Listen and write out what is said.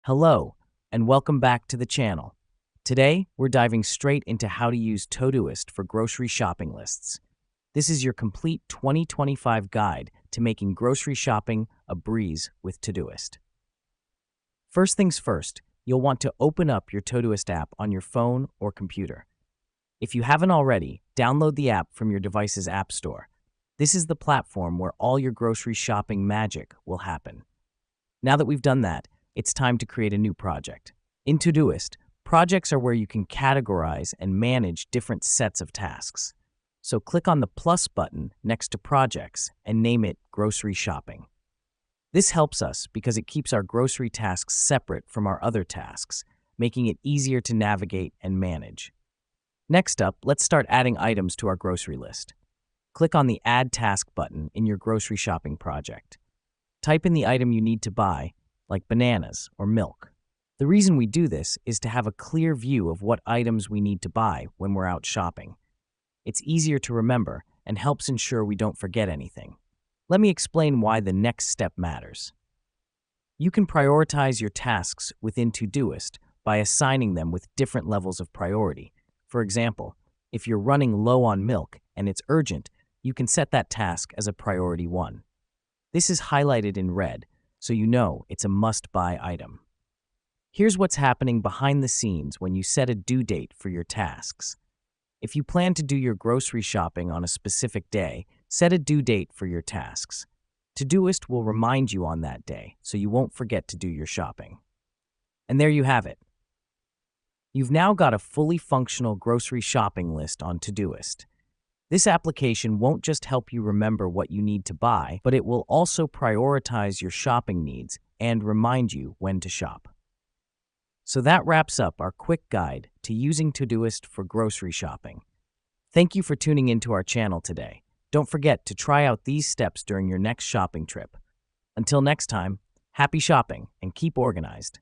Hello, and welcome back to the channel. Today, we're diving straight into how to use Todoist for grocery shopping lists. This is your complete 2025 guide to making grocery shopping a breeze with Todoist. First things first, you'll want to open up your Todoist app on your phone or computer. If you haven't already, download the app from your device's app store. This is the platform where all your grocery shopping magic will happen. Now that we've done that, it's time to create a new project. In Todoist, projects are where you can categorize and manage different sets of tasks. So click on the plus button next to projects and name it grocery shopping. This helps us because it keeps our grocery tasks separate from our other tasks, making it easier to navigate and manage. Next up, let's start adding items to our grocery list. Click on the Add Task button in your grocery shopping project. Type in the item you need to buy, like bananas or milk. The reason we do this is to have a clear view of what items we need to buy when we're out shopping. It's easier to remember and helps ensure we don't forget anything. Let me explain why the next step matters. You can prioritize your tasks within Todoist by assigning them with different levels of priority. For example, if you're running low on milk and it's urgent, you can set that task as a priority 1. This is highlighted in red, so you know it's a must-buy item. Here's what's happening behind the scenes when you set a due date for your tasks. If you plan to do your grocery shopping on a specific day, set a due date for your tasks. Todoist will remind you on that day, so you won't forget to do your shopping. And there you have it. You've now got a fully functional grocery shopping list on Todoist. This application won't just help you remember what you need to buy, but it will also prioritize your shopping needs and remind you when to shop. So that wraps up our quick guide to using Todoist for grocery shopping. Thank you for tuning into our channel today. Don't forget to try out these steps during your next shopping trip. Until next time, happy shopping and keep organized.